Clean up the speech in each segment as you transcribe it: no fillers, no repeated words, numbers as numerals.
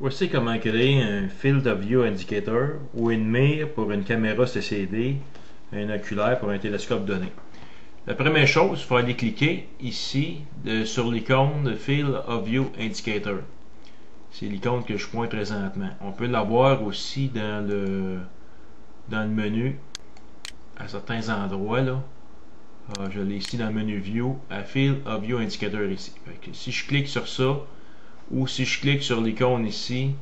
Voici comment créer un Field of View Indicator ou une mire pour une caméra CCD, un oculaire pour un télescope donné. La première chose, il faut aller cliquer ici sur l'icône de Field of View Indicator. C'est l'icône que je pointe présentement. On peut l'avoir aussi dans le menu à certains endroits là. Je l'ai ici dans le menu View à Field of View Indicator ici. Si je clique sur ça, ou si je clique sur l'icône ici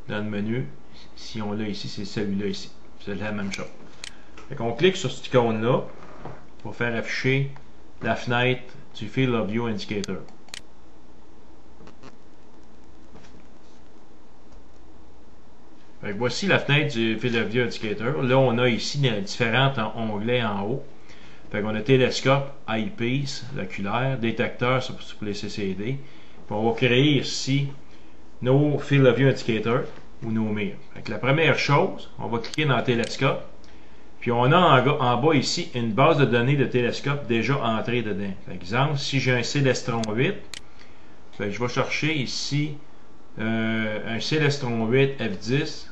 dans le menu, si on l'a ici, c'est celui-là ici. C'est la même chose. On clique sur cette icône-là pour faire afficher la fenêtre du Field of View Indicator. Voici la fenêtre du Field of View Indicator. Là, on a ici différents onglets en haut. On a télescope, eyepiece, l'oculaire, détecteur pour les CCD. Puis on va créer ici nos Field of View Indicator ou nos mires. La première chose, on va cliquer dans le télescope. Puis on a en bas ici une base de données de télescope déjà entrée dedans. Par exemple, si j'ai un Celestron 8, je vais chercher ici un Celestron 8 F10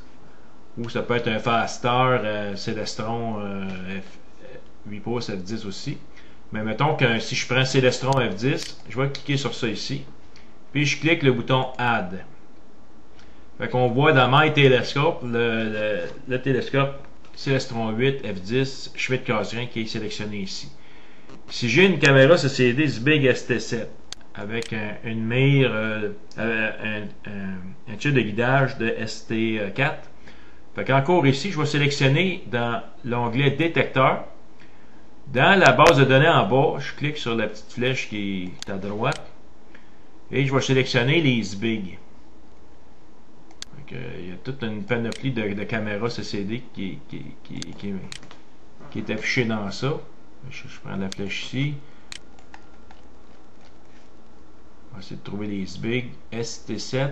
ou ça peut être un Fast-Star Celestron 8 pouces F10 aussi. Mais mettons que si je prends Celestron F10, je vais cliquer sur ça ici. Puis je clique le bouton Add. Fait qu'on voit dans My Telescope le télescope Celestron 8 F10 Schmidt-Cassegrain qui est sélectionné ici. Si j'ai une caméra CCD Zbig ST7 avec une mire, un tube de guidage de ST4, encore ici, je vais sélectionner dans l'onglet Détecteur. Dans la base de données en bas, je clique sur la petite flèche qui est à droite et je vais sélectionner les Zbig. Il y a toute une panoplie de caméras CCD qui est affichée dans ça. Je prends la flèche ici. On va essayer de trouver les Zbig ST7.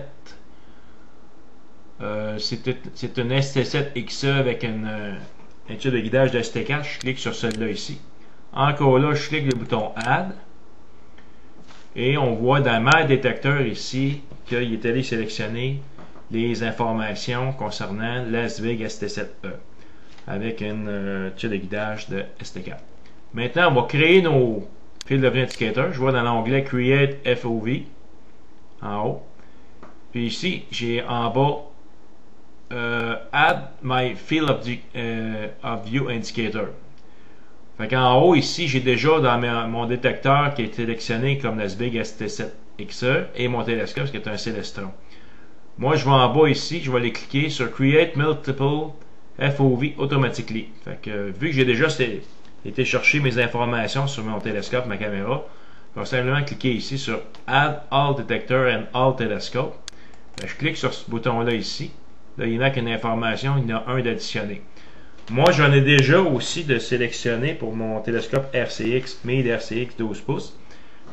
C'est une ST7 XE avec un tube de guidage de ST4. Je clique sur celle-là ici. Encore là, je clique le bouton Add. Et on voit dans ma détecteur ici qu'il est allé sélectionner les informations concernant la Zbig ST7E avec une tube de guidage de ST4. Maintenant, on va créer nos Field of View Indicator. Je vois dans l'onglet Create FOV en haut. Puis ici, j'ai en bas Add my Field of View Indicator. En haut ici, j'ai déjà dans mon détecteur qui est sélectionné comme la Zbig ST7 XE et mon télescope qui est un Celestron. Moi, je vais en bas ici, je vais aller cliquer sur Create Multiple FOV Automatically. Vu que j'ai déjà été chercher mes informations sur mon télescope, ma caméra, je vais simplement cliquer ici sur Add All Detector and All Telescope. Je clique sur ce bouton-là ici. Là, il manque une information, il y en a un d'additionné. Moi, j'en ai déjà aussi de sélectionner pour mon télescope RCX, Meade RCX 12 pouces,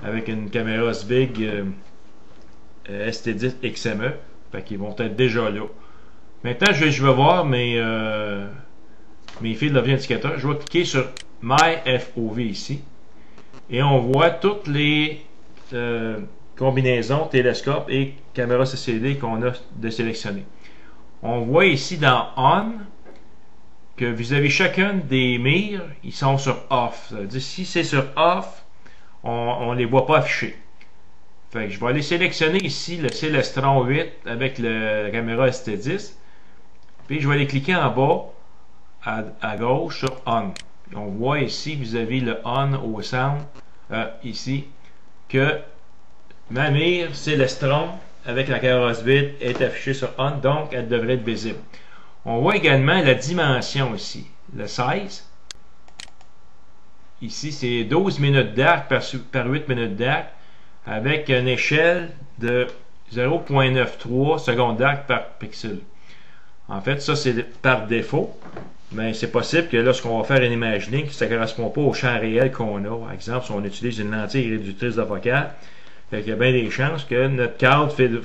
avec une caméra Zbig ST10 XME. Ils vont être déjà là. Maintenant, je vais voir mes Field of View Indicator. Je vais cliquer sur My FOV ici. Et on voit toutes les combinaisons télescope et caméra CCD qu'on a de sélectionner. On voit ici dans On que vis-à-vis chacune des mires, ils sont sur Off. Ça veut dire, si c'est sur Off, on ne les voit pas affichés. Je vais aller sélectionner ici le Celestron 8 avec la caméra ST10. Puis je vais aller cliquer en bas à gauche sur On. Puis on voit ici vis-à-vis le On au centre, ici, que ma mire Celestron avec la caméra Zbig est affichée sur On, donc elle devrait être visible. On voit également la dimension ici, le size. Ici, c'est 12 minutes d'arc par 8 minutes d'arc avec une échelle de 0.93 secondes d'arc par pixel. En fait, ça, c'est par défaut. Mais c'est possible que lorsqu'on va faire un imagining, ça ne correspond pas au champ réel qu'on a. Par exemple, si on utilise une lentille réductrice de focal, il y a bien des chances que notre cadre ne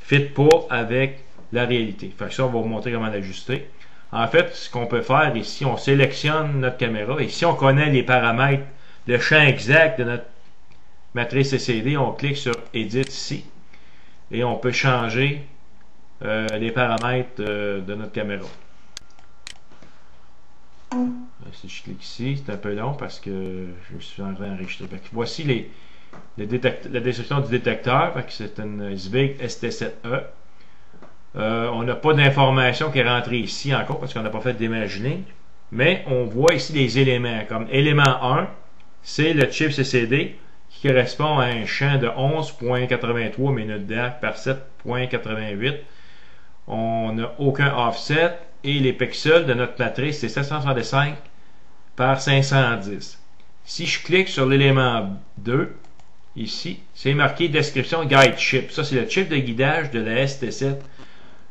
fit pas avec la réalité. Ça, on va vous montrer comment l'ajuster. En fait, ce qu'on peut faire ici, on sélectionne notre caméra. Et si on connaît les paramètres, le champ exact de notre matrice CCD, on clique sur Edit ici. Et on peut changer les paramètres de notre caméra. Si je clique ici, c'est un peu long parce que je suis en train d'enregistrer. Voici la description du détecteur. C'est une Zvig ST7E. On n'a pas d'information qui est rentrée ici encore parce qu'on n'a pas fait d'imagining. Mais on voit ici les éléments. Comme élément 1, c'est le chip CCD qui correspond à un champ de 11.83 minutes d'arc par 7.88. On n'a aucun offset et les pixels de notre matrice c'est 765 par 510. Si je clique sur l'élément 2, ici, c'est marqué description guide chip. Ça, c'est le chip de guidage de la ST7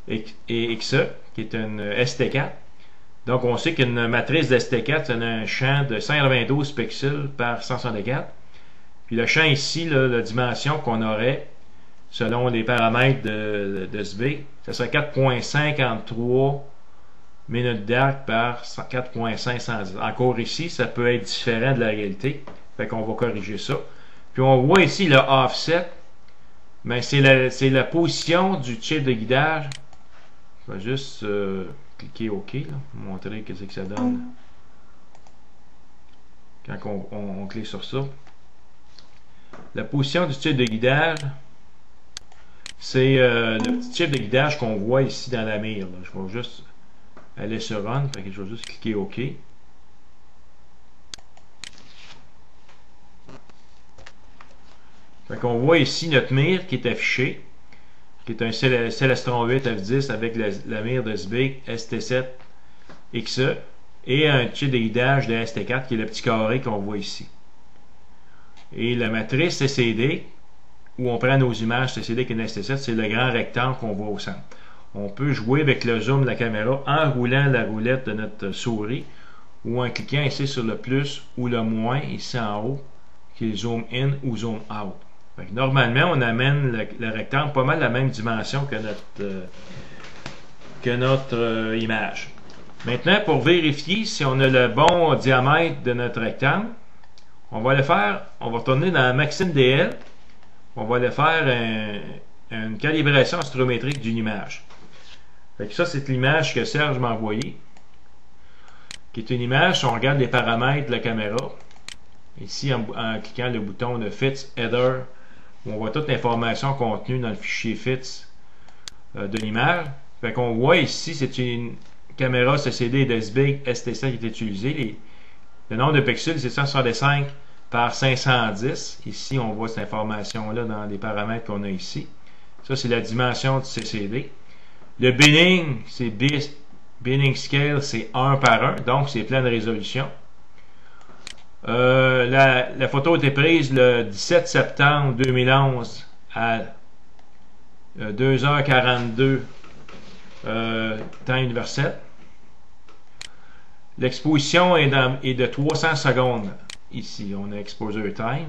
et XE, qui est une ST4. Donc, on sait qu'une matrice de ST4, c'est un champ de 192 pixels par 164. Puis le champ ici, là, la dimension qu'on aurait, selon les paramètres de Zvig, ça serait 4.53 minutes d'arc par 4.510. Encore ici, ça peut être différent de la réalité. Fait qu'on va corriger ça. Puis on voit ici le offset. Mais c'est la position du chip de guidage. Je vais juste cliquer OK. Là, pour montrer ce que ça donne. Quand on clique sur ça. La position du chip de guidage, c'est le petit chip de guidage qu'on voit ici dans la mire. Là. Je vais juste aller sur Run, fait que je vais juste cliquer OK. Fait qu'on voit ici notre mire qui est affichée, qui est un Celestron 8 F10 avec la mire de Zvig ST7 XE et un chip de guidage de ST4 qui est le petit carré qu'on voit ici. Et la matrice CCD, où on prend nos images CCD qui est une ST7, c'est le grand rectangle qu'on voit au centre. On peut jouer avec le zoom de la caméra en roulant la roulette de notre souris ou en cliquant ici sur le plus ou le moins ici en haut qui est zoom in ou zoom out. Fait que normalement, on amène le rectangle pas mal la même dimension que notre image. Maintenant, pour vérifier si on a le bon diamètre de notre rectangle, on va retourner dans Maxim DL, on va aller faire une calibration astrométrique d'une image. Fait que ça, c'est l'image que Serge m'a envoyée, qui est une image, si on regarde les paramètres de la caméra, ici en cliquant le bouton de Fits Header, où on voit toute l'information contenue dans le fichier Fits de l'image. Fait qu'on voit ici, c'est une caméra CCD de Zvig ST7 qui est utilisée. Le nombre de pixels, c'est 165 par 510. Ici, on voit cette information-là dans les paramètres qu'on a ici. Ça, c'est la dimension du CCD. Le binning, c'est binning scale, c'est 1 par 1, donc c'est pleine résolution. La photo a été prise le 17 septembre 2011 à 2h42 temps universel. L'exposition est de 300 secondes. Ici, on a exposure time.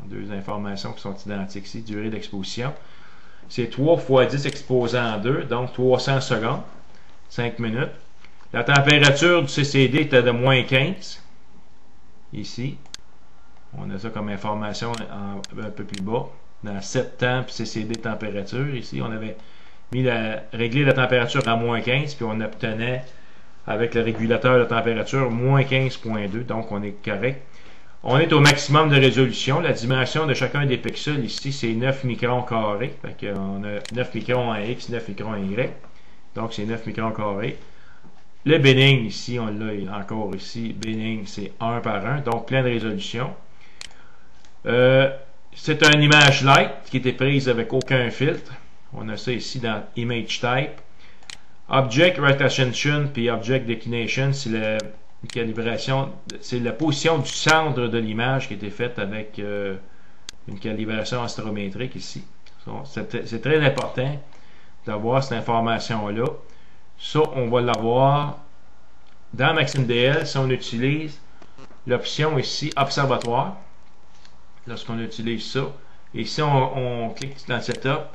Deux informations qui sont identiques ici. Durée d'exposition. C'est 3 x 10 exposé en 2, donc 300 secondes. 5 minutes. La température du CCD était de moins 15. Ici. On a ça comme information un peu plus bas. Dans 7 temps, puis CCD température. Ici, on avait réglé la température à moins 15, puis on obtenait, avec le régulateur de température, moins 15.2. Donc, on est correct. On est au maximum de résolution. La dimension de chacun des pixels ici, c'est 9 microns carrés. Fait qu'on a 9 microns en X, 9 microns en Y. Donc, c'est 9 microns carrés. Le binning, ici, on l'a encore ici. Binning, c'est 1 par 1. Donc, pleine résolution. C'est une image light qui était prise avec aucun filtre. On a ça ici dans Image Type. Object Retention puis Object Declination, c'est la calibration, c'est la position du centre de l'image qui a été faite avec une calibration astrométrique ici. C'est très important d'avoir cette information-là. Ça, on va l'avoir dans Maxim DL si on utilise l'option ici Observatoire. Lorsqu'on utilise ça. Et si on clique dans Setup,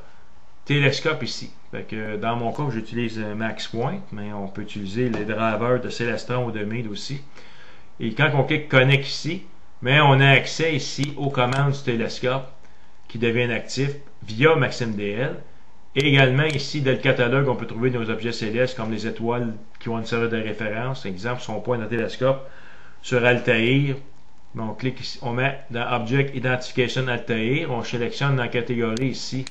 Télescope ici. Fait que dans mon cas, j'utilise MaxPoint, mais on peut utiliser les drivers de Celestron ou de Meade aussi. Et quand on clique Connect ici, mais on a accès ici aux commandes du télescope qui deviennent actifs via Maxim DL. Et également, ici, dans le catalogue, on peut trouver nos objets célestes comme les étoiles qui vont nous servir de référence. Exemple, si on pointe notre télescope sur Altaïr, on clique ici, on met dans Object Identification Altaïr, on sélectionne dans la catégorie ici.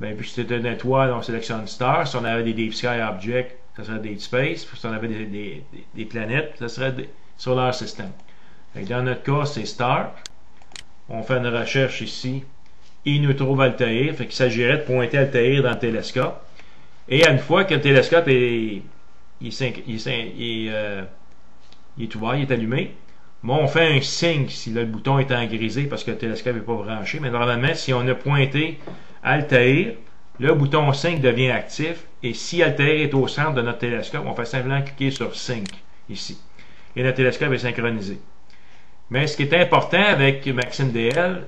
Bien, vu que c'était une étoile, on sélectionne Star. Si on avait des Deep Sky Objects, ça serait Deep Space. Si on avait des planètes, ça serait des Solar System. Dans notre cas, c'est Star. On fait une recherche ici. Il nous trouve Altaïr. Fait qu'il s'agirait de pointer Altaïr dans le télescope. Et une fois que le télescope est ouvert, il est allumé, bon, on fait un signe si là, le bouton est en grisé parce que le télescope n'est pas branché. Mais normalement, si on a pointé Altaïr, le bouton Sync devient actif. Et si Altaïr est au centre de notre télescope, on fait simplement cliquer sur Sync ici. Et notre télescope est synchronisé. Mais ce qui est important avec Maxim DL,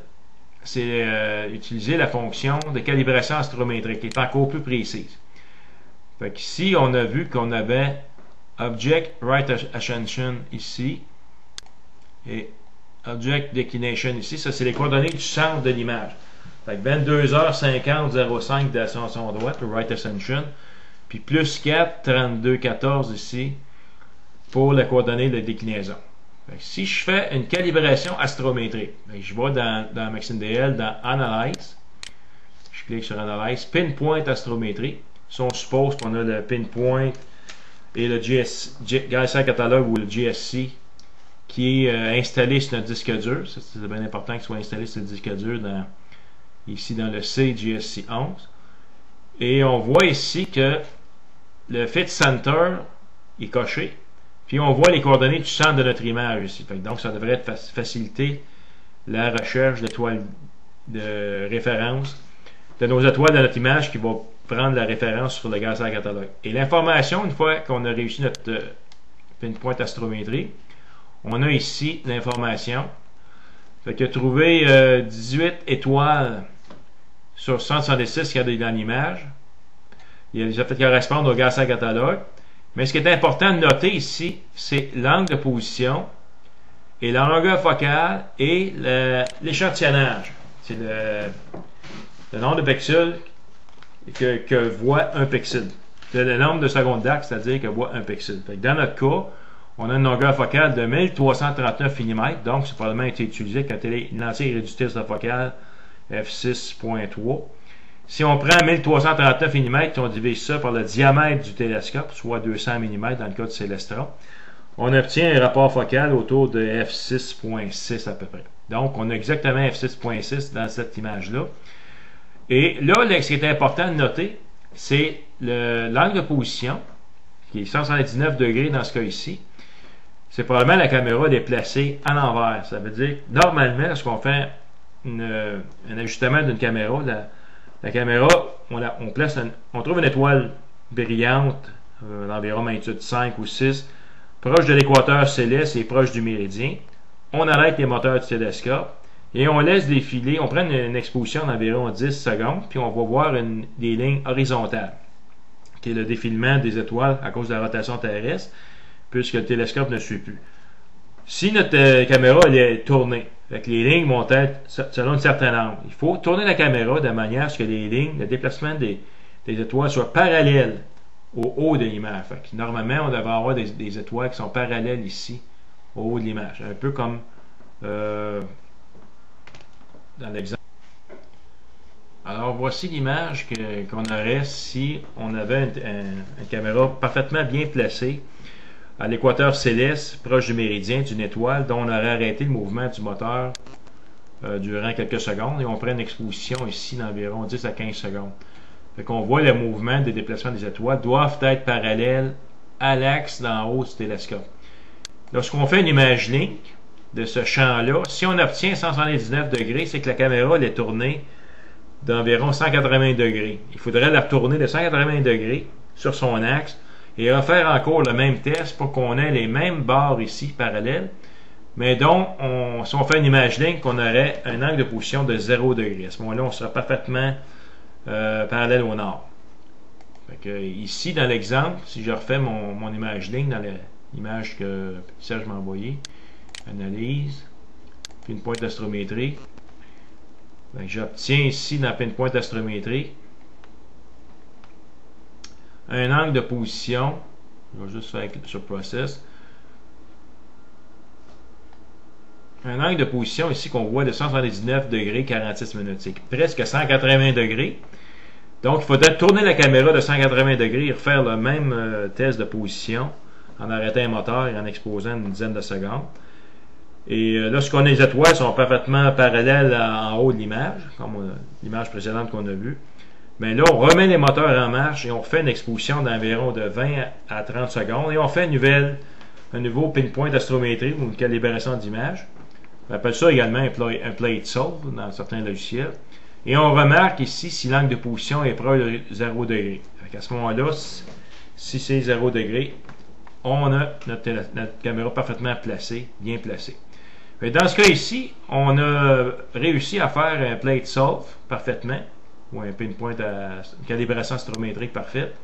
c'est utiliser la fonction de calibration astrométrique qui est encore plus précise. Fait qu'ici, on a vu qu'on avait Object Right Ascension ici et Object Declination ici. Ça, c'est les coordonnées du centre de l'image. Fait que 22h50,05 d'ascension droite, le Right Ascension, puis plus 4, 32,14 ici pour la coordonnée de déclinaison. Si je fais une calibration astrométrique, je vais dans Maxim DL, dans Analyze, je clique sur Analyze, Pinpoint Astrométrie. Si on suppose qu'on a le Pinpoint et le Galaxy Catalogue ou le GSC qui est installé sur notre disque dur, c'est bien important qu'il soit installé sur le disque dur ici dans le CGSC 11. Et on voit ici que le Fit Center est coché. Puis on voit les coordonnées du centre de notre image ici. Donc ça devrait faciliter la recherche d'étoiles de référence, de nos étoiles de notre image qui va prendre la référence sur le Galaxy Catalogue. Et l'information, une fois qu'on a réussi notre pinpoint astrométrie, on a ici l'information. Fait que trouver 18 étoiles sur 176 qu'il y a dans l'image. Il a déjà fait correspondre au Galaxy Catalogue. Mais ce qui est important de noter ici, c'est l'angle de position et la longueur focale et l'échantillonnage. C'est le nombre de pixels que voit un pixel. C'est le nombre de secondes d'arc, c'est-à-dire que voit un pixel. Fait que dans notre cas, on a une longueur focale de 1339 mm, donc c'est probablement été utilisé quand une lentille réductrice de focale f6.3. Si on prend 1339 mm et on divise ça par le diamètre du télescope, soit 200 mm dans le cas de Célestra, on obtient un rapport focal autour de f6.6 à peu près. Donc, on a exactement f6.6 dans cette image-là. Et là, ce qui est important de noter, c'est l'angle de position, qui est 179 degrés dans ce cas ici. C'est probablement la caméra déplacée à l'envers. Ça veut dire que normalement, lorsqu'on fait un ajustement d'une caméra, la caméra, on trouve une étoile brillante d'environ magnitude 5 ou 6, proche de l'équateur céleste et proche du méridien. On arrête les moteurs du télescope et on laisse défiler, on prend une exposition d'environ 10 secondes, puis on va voir des lignes horizontales, qui est le défilement des étoiles à cause de la rotation terrestre, puisque le télescope ne suit plus. Si notre caméra elle est tournée, fait que les lignes vont être selon un certain angle. Il faut tourner la caméra de manière à ce que les lignes, le déplacement des étoiles soit parallèle au haut de l'image. Normalement, on devrait avoir des étoiles qui sont parallèles ici, au haut de l'image. Un peu comme dans l'exemple. Alors, voici l'image qu'on aurait si on avait une caméra parfaitement bien placée à l'équateur céleste, proche du méridien d'une étoile, dont on aurait arrêté le mouvement du moteur durant quelques secondes, et on prend une exposition ici d'environ 10 à 15 secondes. Fait qu'on voit le mouvement des déplacements des étoiles doivent être parallèles à l'axe d'en haut du télescope. Lorsqu'on fait une image link de ce champ-là, si on obtient 179 degrés, c'est que la caméra elle est tournée d'environ 180 degrés. Il faudrait la retourner de 180 degrés sur son axe et refaire encore le même test pour qu'on ait les mêmes barres ici parallèles, mais donc si on fait une image link, on aurait un angle de position de 0 degré. À ce moment-là, on sera parfaitement parallèle au nord. Fait que, ici, dans l'exemple, si je refais mon image link dans l'image que Serge m'a envoyée, analyse, puis une pointe d'astrométrie, j'obtiens ici dans la pointe d'astrométrie un angle de position. Je vais juste faire sur Process. Un angle de position ici qu'on voit de 179 degrés 46 minutes. C'est presque 180 degrés. Donc, il faudrait tourner la caméra de 180 degrés et refaire le même test de position en arrêtant le moteur et en exposant une dizaine de secondes. Et lorsqu'on a les étoiles, sont parfaitement parallèles en haut de l'image, comme l'image précédente qu'on a vue. Mais là, on remet les moteurs en marche et on fait une exposition d'environ de 20 à 30 secondes et on fait un nouveau pinpoint astrométrie ou une calibration d'image. On appelle ça également un plate solve dans certains logiciels. Et on remarque ici si l'angle de position est proche de 0 degré. À ce moment-là, si c'est 0 degré, on a notre caméra parfaitement placée, bien placée. Et dans ce cas ici, on a réussi à faire un plate solve parfaitement, ou un pinpoint à calibration astrométrique parfaite.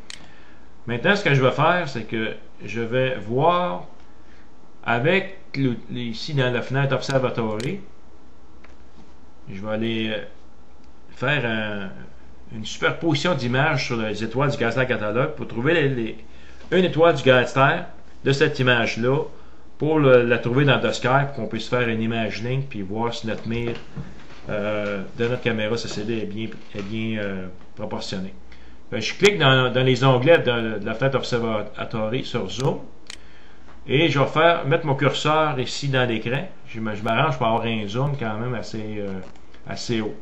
Maintenant, ce que je vais faire, c'est que je vais voir avec ici dans la fenêtre Observatory, je vais aller faire une superposition d'images sur les étoiles du gaz-terre catalogue pour trouver une étoile du gaz-terre de cette image-là pour la trouver dans The Sky pour qu'on puisse faire une image link puis voir si notre mire de notre caméra CCD est bien proportionnée. Je clique dans les onglets de la fenêtre Observatory sur Zoom et je vais mettre mon curseur ici dans l'écran. Je m'arrange pour avoir un zoom quand même assez haut.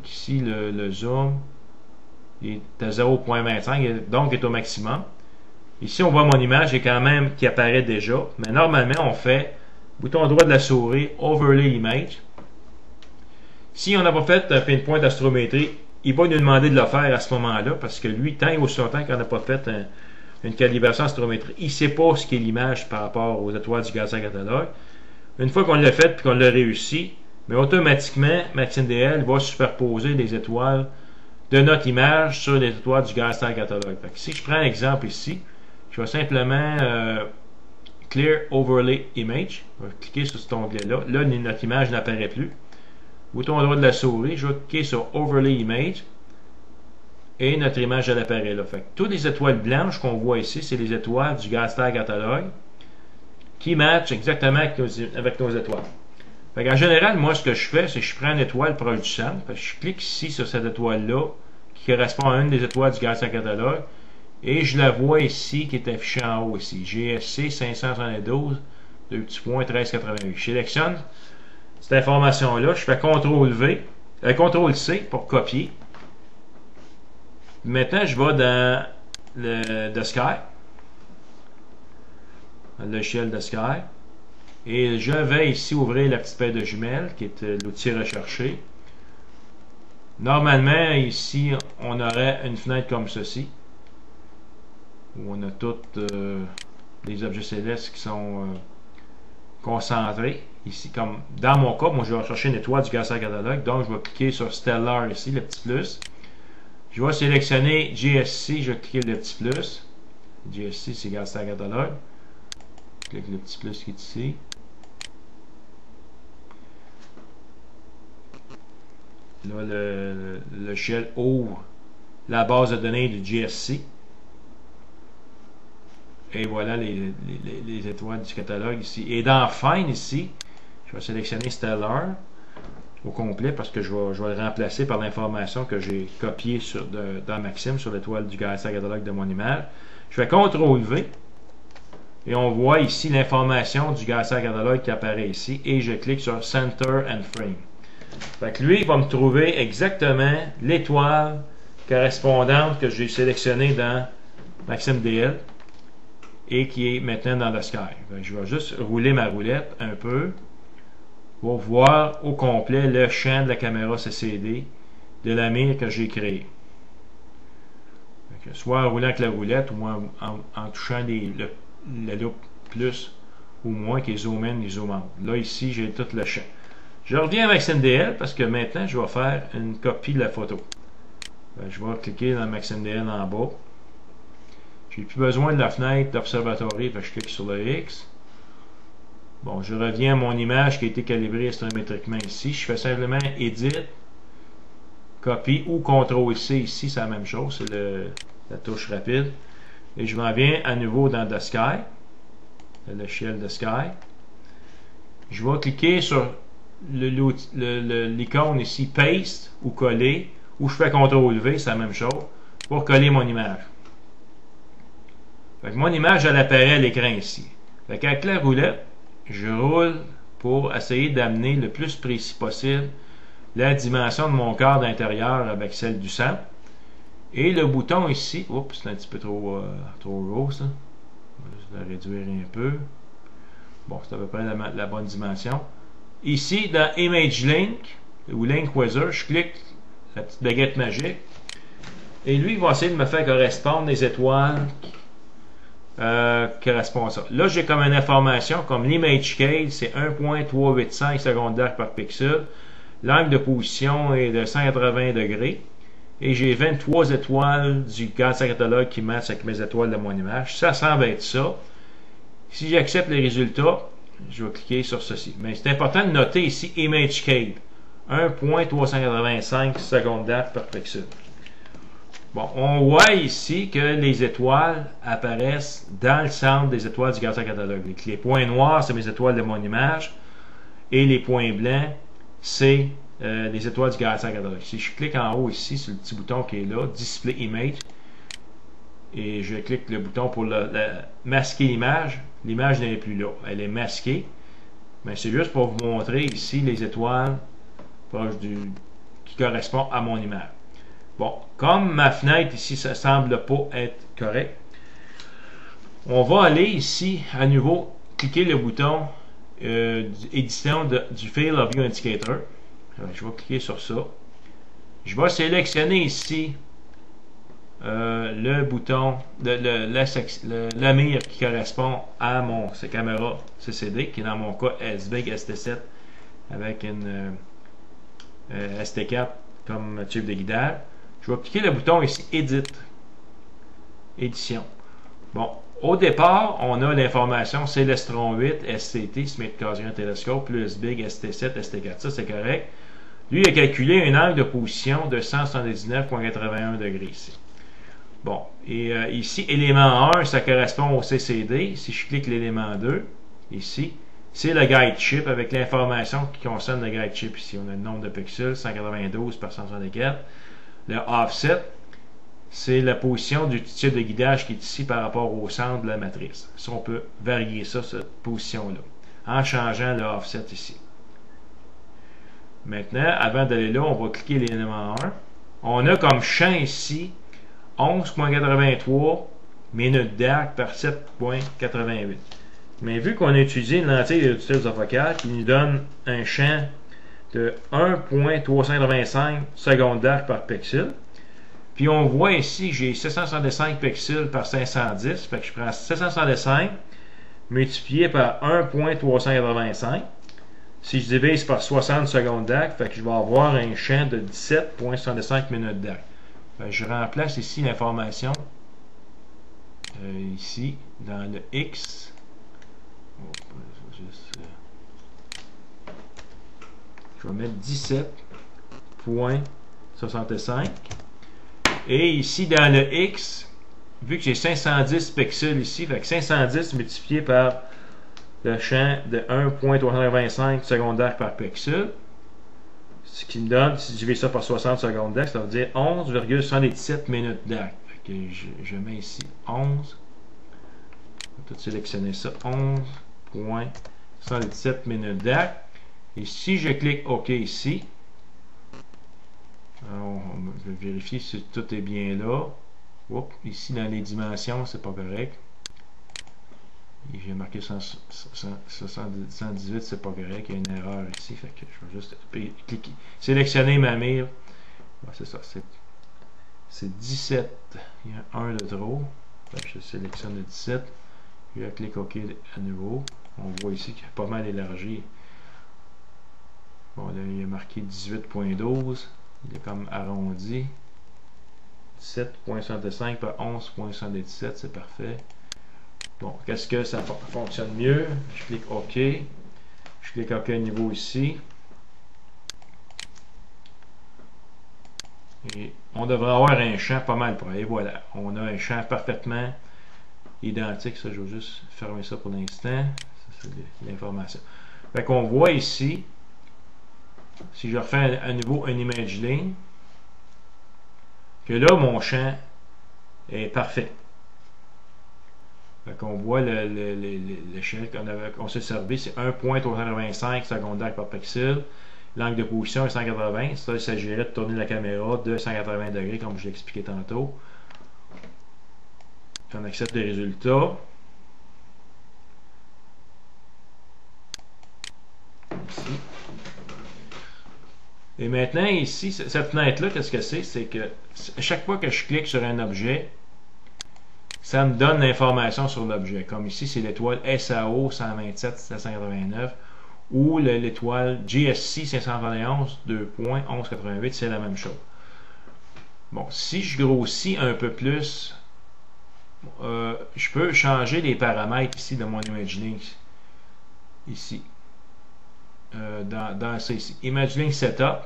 Ici, le zoom est à 0.25, donc est au maximum. Ici, on voit mon image qui apparaît déjà, mais normalement, on fait bouton droit de la souris, Overlay Image. Si on n'a pas fait un pinpoint d'astrométrie, il va nous demander de le faire à ce moment-là, parce que lui, tant et aussi longtemps qu'on n'a pas fait une calibration astrométrique, il ne sait pas ce qu'est l'image par rapport aux étoiles du gaz-terre catalogue. Une fois qu'on l'a fait et qu'on l'a réussi, mais automatiquement, MaximDL va superposer les étoiles de notre image sur les étoiles du gaz-terre catalogue. Si je prends un exemple ici, je vais simplement Clear Overlay Image. Je vais cliquer sur cet onglet-là. Là, notre image n'apparaît plus. Bouton droit de la souris, je vais cliquer sur Overlay Image et notre image elle apparaît là. Toutes les étoiles blanches qu'on voit ici, c'est les étoiles du gaz-terre catalogue qui matchent exactement avec nos étoiles. En général, moi, ce que je fais, c'est que je prends une étoile proche du centre. Je clique ici sur cette étoile-là, qui correspond à une des étoiles du gaz-terre catalogue, et je la vois ici, qui est affichée en haut ici. GSC 572, 2.1388. Je sélectionne cette information-là, je fais CTRL-C pour copier. Maintenant, je vais dans The Sky, le logiciel The Sky. Et je vais ici ouvrir la petite paire de jumelles qui est l'outil recherché. Normalement, ici, on aurait une fenêtre comme ceci, où on a tous les objets célestes qui sont concentrés. Ici, comme dans mon cas, moi je vais rechercher une étoile du gaz-terre catalogue, donc je vais cliquer sur Stellar ici, le petit plus. Je vais sélectionner GSC, je vais cliquer le petit plus. GSC, c'est gaz-terre catalogue. Je clique le petit plus qui est ici. Là, le shell ouvre la base de données du GSC. Et voilà les étoiles du catalogue ici. Et dans Find ici, je vais sélectionner Stellar au complet parce que je vais le remplacer par l'information que j'ai copiée dans Maxim sur l'étoile du gaz-terre catalogue de mon image. Je fais CTRL-V et on voit ici l'information du gaz-terre catalogue qui apparaît ici et je clique sur Center and Frame. Fait que lui, il va me trouver exactement l'étoile correspondante que j'ai sélectionnée dans MaximDL et qui est maintenant dans The Sky. Fait que je vais juste rouler ma roulette un peu pour voir au complet le champ de la caméra CCD de la mire que j'ai créée. Soit en roulant avec la roulette ou en touchant la loupe plus ou moins qui est zoom in et zoom out. Là, ici, j'ai tout le champ. Je reviens à MaximDL parce que maintenant, je vais faire une copie de la photo. Je vais cliquer dans MaximDL en bas. Je n'ai plus besoin de la fenêtre d'Observatory, je clique sur le X. Bon, je reviens à mon image qui a été calibrée astrométriquement ici. Je fais simplement Edit, Copie ou CTRL-C ici, c'est la même chose. C'est la touche rapide. Et je m'en viens à nouveau dans The Sky, l'échelle de Sky. Je vais cliquer sur l'icône ici, Paste ou Coller, ou je fais CTRL-V, c'est la même chose, pour coller mon image. Fait que mon image, elle apparaît à l'écran ici. Fait qu'avec la roulette, je roule pour essayer d'amener le plus précis possible la dimension de mon cadre intérieur avec celle du centre. Et le bouton ici, oups, c'est un petit peu trop gros ça. On va juste la réduire un peu. Bon, c'est à peu près la bonne dimension. Ici, dans Image Link, ou Link Wizard, je clique la petite baguette magique. Et lui, il va essayer de me faire correspondre les étoiles qui correspondent à ça. Là, j'ai comme une information, comme l'image scale, c'est 1.385 secondes d'arc par pixel. L'angle de position est de 180 degrés. Et j'ai 23 étoiles du Gantt catalogue qui matchent avec mes étoiles de mon image. Ça semble être ça. Si j'accepte les résultats, je vais cliquer sur ceci. Mais c'est important de noter ici Image Scale. 1.385 secondes d'arc par pixel. Bon, on voit ici que les étoiles apparaissent dans le centre des étoiles du Gantt catalogue. Les points noirs, c'est mes étoiles de mon image. Et les points blancs, c'est les étoiles du Gantt catalogue. Si je clique en haut ici, sur le petit bouton qui est là, Display Image, et je clique le bouton pour masquer l'image, l'image n'est plus là. Elle est masquée. Mais c'est juste pour vous montrer ici les étoiles proches qui correspondent à mon image. Bon, comme ma fenêtre ici, ça semble pas être correct, on va aller ici, à nouveau, cliquer le bouton édition du Field of View Indicator. Alors, je vais cliquer sur ça. Je vais sélectionner ici le bouton, la mire qui correspond à mon caméra CCD, qui est dans mon cas SVIG ST7 avec une ST4 comme tube de guidage. Je vais cliquer le bouton ici, Edit, Édition. Bon, au départ, on a l'information Célestron 8, SCT, Smith Gaussian Telescope, plus Big, ST7, ST4. Ça, c'est correct. Lui, il a calculé un angle de position de 179,81 degrés ici. Bon, et ici, élément 1, ça correspond au CCD. Si je clique l'élément 2, ici, c'est le guide chip avec l'information qui concerne le guide chip ici. On a le nombre de pixels, 192 par 164. Le offset, c'est la position du type de guidage qui est ici par rapport au centre de la matrice. Ça, on peut varier ça, cette position-là, en changeant le offset ici. Maintenant, avant d'aller là, on va cliquer l'élément 1. On a comme champ ici 11.83 minutes d'arc par 7.88. Mais vu qu'on a utilisé une lentille de réductrice de focale qui nous donne un champ de 1.385 secondes d'arc par pixel, puis on voit ici j'ai 765 pixels par 510, fait que je prends 765 multiplié par 1.385. Si je divise par 60 secondes d'arc, fait que je vais avoir un champ de 17.65 minutes d'arc. Je remplace ici l'information ici dans le X. Je vais mettre 17.65. Et ici dans le X, vu que j'ai 510 pixels ici, fait que 510 multiplié par le champ de 1.325 secondes d'arc par pixel, ce qui me donne, si je divise ça par 60 secondes d'arc, ça veut dire 11,77 minutes d'arc. Je mets ici 11. Je vais tout sélectionner ça. 11,77 minutes d'arc. Et si je clique OK ici, alors, je vais vérifier si tout est bien là. Oups, ici dans les dimensions, c'est pas correct. J'ai marqué 118, c'est pas correct. Il y a une erreur ici. Fait que je vais juste cliquer, sélectionner ma mire. Ouais, c'est ça. C'est 17. Il y a un de trop. Fait que je sélectionne le 17. Je clique OK à nouveau. On voit ici qu'il est pas mal élargi. Bon, là, il est marqué 18.12. Il est comme arrondi. 17.65 par 11.77, c'est parfait. Bon, qu'est-ce que ça fonctionne mieux? Je clique OK. Je clique OK à niveau ici. Et on devrait avoir un champ pas mal près. Et voilà, on a un champ parfaitement identique. Ça, je vais juste fermer ça pour l'instant. Ça, c'est l'information. Fait qu'on voit ici, si je refais à nouveau un ImageLink, que là, mon champ est parfait. Fait qu'on voit l'échelle qu'on s'est servi, c'est 1.385 secondaires par pixel. L'angle de position est 180. Ça, il s'agirait de tourner la caméra de 180 degrés, comme je l'ai expliqué tantôt. On accepte les résultats. Ici. Et maintenant, ici, cette fenêtre-là, qu'est-ce que c'est? C'est que à chaque fois que je clique sur un objet, ça me donne l'information sur l'objet. Comme ici, c'est l'étoile SAO 127-789 ou l'étoile GSC 521 2.1188, c'est la même chose. Bon, si je grossis un peu plus, je peux changer les paramètres ici de mon ImageLink. Ici. Dans ici. ImageLink Setup.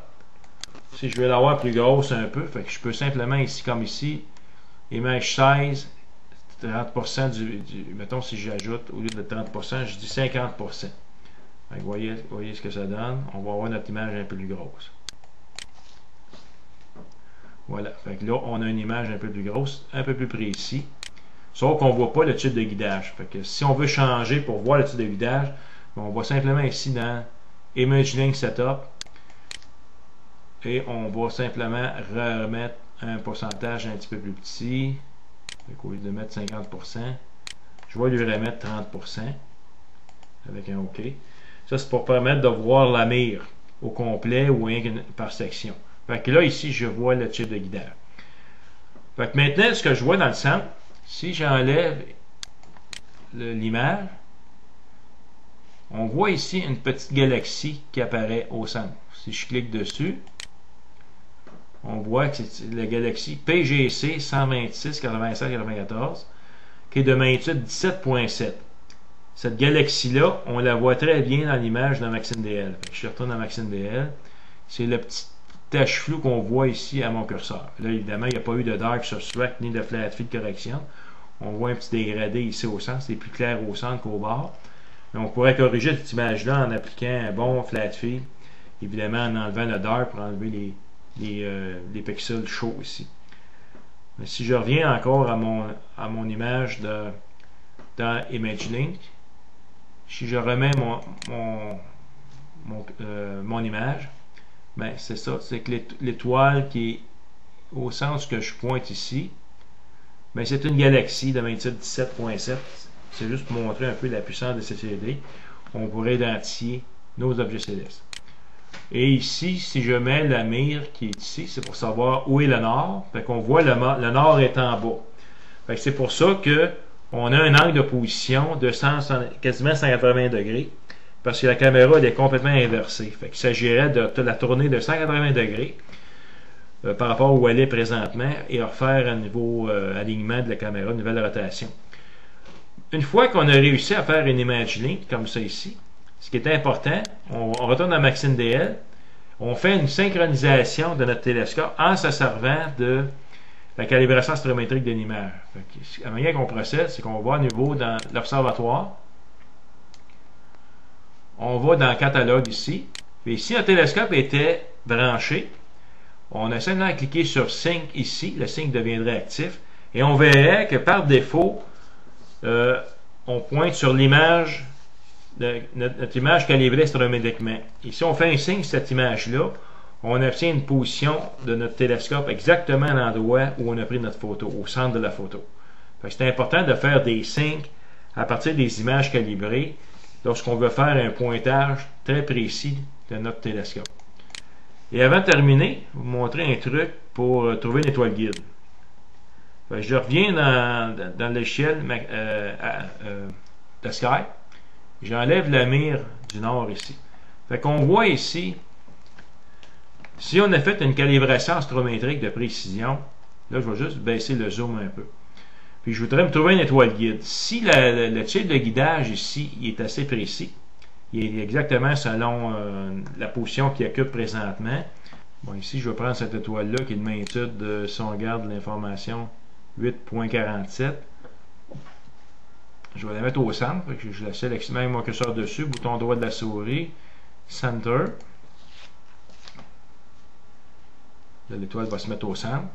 Si je veux l'avoir plus grosse un peu, fait que je peux simplement ici, comme ici, Image Size, 30% mettons si j'ajoute, au lieu de 30%, je dis 50%. Vous voyez ce que ça donne. On va avoir notre image un peu plus grosse. Voilà. Fait que là, on a une image un peu plus grosse, un peu plus précis. Sauf qu'on ne voit pas le type de guidage. Fait que si on veut changer pour voir le type de guidage, on va simplement ici dans ImageLink Setup. Et on va simplement remettre un pourcentage un petit peu plus petit. Au lieu de mettre 50%, je vais lui remettre 30% avec un OK. Ça, c'est pour permettre de voir la mire au complet ou par section. Fait que là, ici, je vois le type de guidage. Fait que maintenant, ce que je vois dans le centre, si j'enlève l'image, on voit ici une petite galaxie qui apparaît au centre. Si je clique dessus, on voit que c'est la galaxie PGC 126-87-94 qui est de magnitude 17.7. Cette galaxie-là, on la voit très bien dans l'image dans MaximDL. Je retourne dans MaximDL. C'est le petit tache floue qu'on voit ici à mon curseur. Là, évidemment, il n'y a pas eu de dark subtract ni de flat field correction. On voit un petit dégradé ici au centre. C'est plus clair au centre qu'au bord. Mais on pourrait corriger cette image-là en appliquant un bon flat field. Évidemment, en enlevant le dark pour enlever les pixels chauds ici. Mais si je reviens encore à mon image dans ImageLink, si je remets mon image, ben c'est ça, c'est que l'étoile qui est au sens que je pointe ici, ben c'est une galaxie de magnitude 17.7. C'est juste pour montrer un peu la puissance de CCD. On pourrait identifier nos objets célestes. Et ici, si je mets la mire qui est ici, c'est pour savoir où est le nord. Fait qu'on voit le nord est en bas. Fait que c'est pour ça que on a un angle de position de quasiment 180 degrés. Parce que la caméra elle est complètement inversée. Fait qu'il s'agirait de la tourner de 180 degrés par rapport où elle est présentement et refaire un nouveau alignement de la caméra, une nouvelle rotation. Une fois qu'on a réussi à faire une ImageLink comme ça ici, ce qui est important, on retourne à MaximDL, on fait une synchronisation de notre télescope en se servant de la calibration astrométrique de l'image. La manière qu'on procède, c'est qu'on va à nouveau dans l'observatoire, on va dans le catalogue ici, et si notre télescope était branché, on a simplement à cliquer sur Sync ici, le sync deviendrait actif, et on verrait que par défaut, on pointe sur l'image, notre image calibrée astrométriquement. Et si on fait un signe sur cette image-là, on obtient une position de notre télescope exactement à l'endroit où on a pris notre photo, au centre de la photo. C'est important de faire des syncs à partir des images calibrées lorsqu'on veut faire un pointage très précis de notre télescope. Et avant de terminer, je vais vous montrer un truc pour trouver une étoile guide. Je reviens dans l'échelle de Sky. J'enlève la mire du nord ici. Fait qu'on voit ici, si on a fait une calibration astrométrique de précision, là je vais juste baisser le zoom un peu. Puis je voudrais me trouver une étoile guide. Si le type de guidage ici il est assez précis, il est exactement selon la position qu'il occupe présentement, Bon, ici, je vais prendre cette étoile-là qui est de magnitude, si on regarde l'information, 8.47. Je vais la mettre au centre. Je la sélectionne avec mon curseur dessus, bouton droit de la souris, Center. L'étoile va se mettre au centre.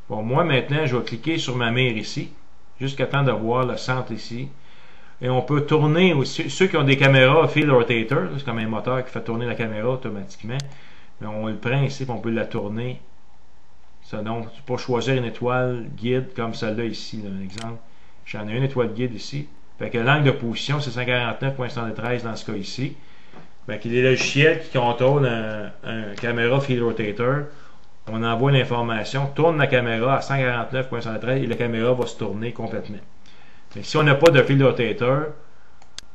Bon, moi maintenant, je vais cliquer sur ma mire ici, jusqu'à temps de voir le centre ici. Et on peut tourner aussi, ceux qui ont des caméras Field Rotator, c'est comme un moteur qui fait tourner la caméra automatiquement. Mais on le prend ici, et on peut la tourner. Ça, donc, pour choisir une étoile guide comme celle-là ici, là, un exemple. J'en ai une étoile guide ici. Fait que l'angle de position, c'est 149.73 dans ce cas ici. Fait que les logiciels qui contrôlent un caméra Field Rotator, on envoie l'information, tourne la caméra à 149.73 et la caméra va se tourner complètement. Mais si on n'a pas de Field Rotator,